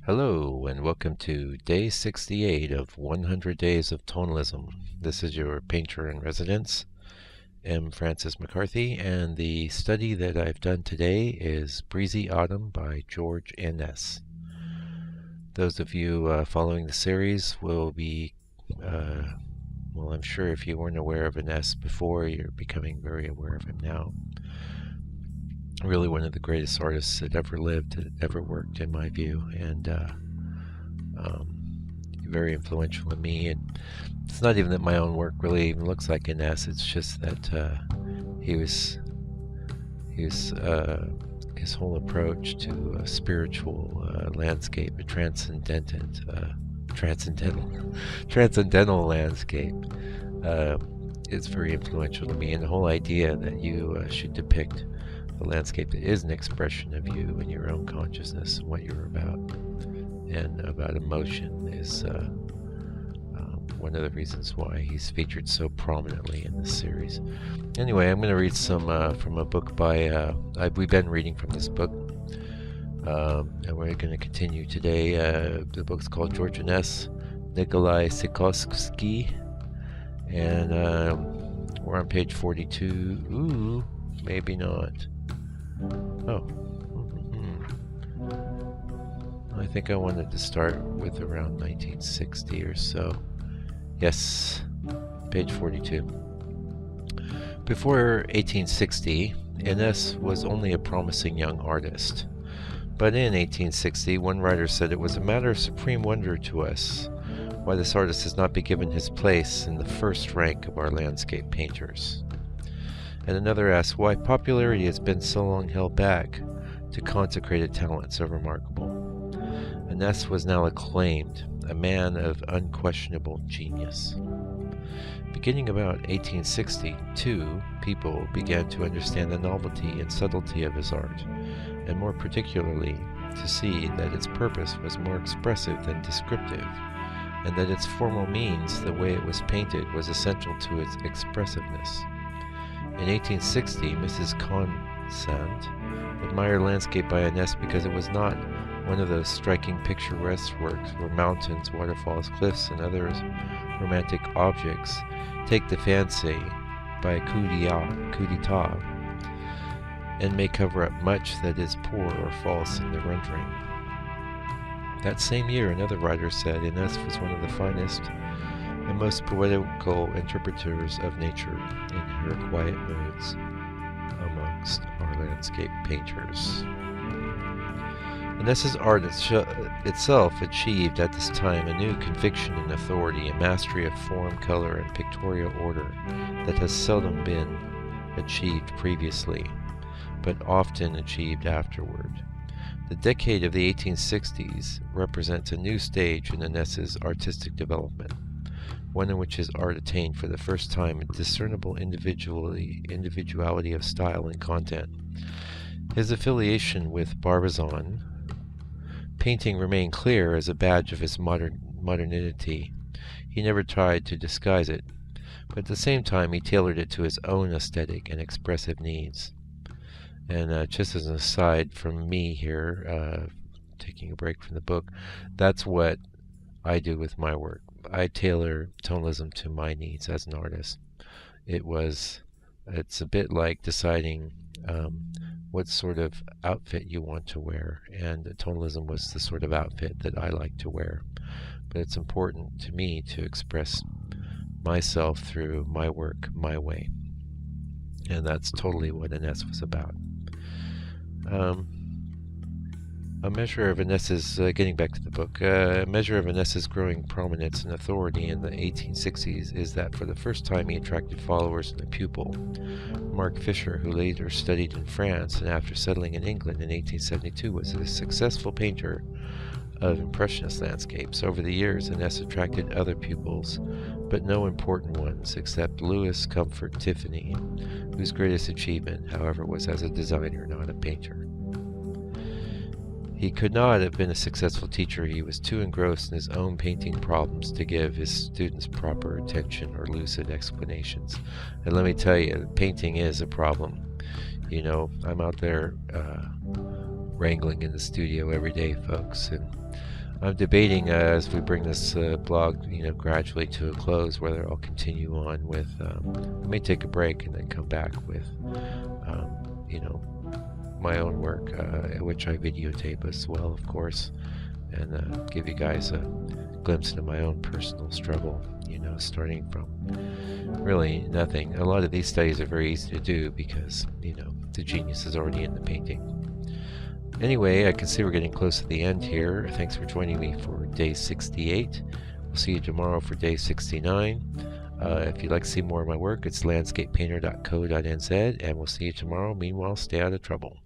Hello, and welcome to day 68 of 100 Days of Tonalism. This is your painter in residence, M. Francis McCarthy, and the study that I've done today is Breezy Autumn by George Inness. Those of you following the series will be, well, I'm sure if you weren't aware of Inness before, you're becoming very aware of him now. Really one of the greatest artists that ever lived, that ever worked, in my view, and very influential in me. And it's not even that my own work really even looks like Inness. It's just that his whole approach to a spiritual landscape, a transcendental landscape, is very influential to me. And the whole idea that you should depict a landscape that is an expression of you and your own consciousness and what you're about, and about emotion, is one of the reasons why he's featured so prominently in this series. Anyway, I'm going to read some from a book by, we've been reading from this book, and we're going to continue today. The book's called George Inness, Nikolai Sikorsky, and we're on page 42. Ooh, maybe not. Oh, I think I wanted to start with around 1960 or so. Yes, page 42. Before 1860, Inness was only a promising young artist. But in 1860, one writer said it was a matter of supreme wonder to us why this artist has not been given his place in the first rank of our landscape painters. And another asked why popularity has been so long held back to consecrated talent so remarkable. Inness was now acclaimed, a man of unquestionable genius. Beginning about 1862, people began to understand the novelty and subtlety of his art, and more particularly to see that its purpose was more expressive than descriptive, and that its formal means, the way it was painted, was essential to its expressiveness. In 1860, Mrs. Consant admired landscape by Inness because it was not one of those striking picturesque works where mountains, waterfalls, cliffs, and other romantic objects take the fancy by coup d'etat and may cover up much that is poor or false in the rendering. That same year, another writer said Inness was one of the finest and most poetical interpreters of nature in her quiet moods amongst our landscape painters. Inness's art itself achieved at this time a new conviction and authority, a mastery of form, color, and pictorial order that has seldom been achieved previously, but often achieved afterward. The decade of the 1860s represents a new stage in Inness's artistic development, one in which his art attained for the first time a discernible individuality of style and content. His affiliation with Barbizon painting remained clear as a badge of his modernity. He never tried to disguise it, but at the same time he tailored it to his own aesthetic and expressive needs. And just as an aside from me here, taking a break from the book, that's what I do with my work. I tailor tonalism to my needs as an artist. It's a bit like deciding what sort of outfit you want to wear, and tonalism was the sort of outfit that I like to wear. But it's important to me to express myself through my work, my way. And that's totally what Inness was about. A measure of Inness's, getting back to the book, a measure of Inness's growing prominence and authority in the 1860s is that for the first time he attracted followers and a pupil. Mark Fisher, who later studied in France and after settling in England in 1872 was a successful painter of Impressionist landscapes. Over the years, Inness attracted other pupils, but no important ones except Louis Comfort Tiffany, whose greatest achievement, however, was as a designer, not a painter. He could not have been a successful teacher. He was too engrossed in his own painting problems to give his students proper attention or lucid explanations. And let me tell you, painting is a problem. You know, I'm out there wrangling in the studio every day, folks, and I'm debating as we bring this blog, gradually to a close, whether I'll continue on with. I may take a break and then come back with, my own work, which I videotape as well, of course, and give you guys a glimpse into my own personal struggle. Starting from really nothing. A lot of these studies are very easy to do because the genius is already in the painting. Anyway, I can see we're getting close to the end here. Thanks for joining me for day 68. We'll see you tomorrow for day 69. If you'd like to see more of my work, it's landscapepainter.co.nz, and we'll see you tomorrow. Meanwhile, stay out of trouble.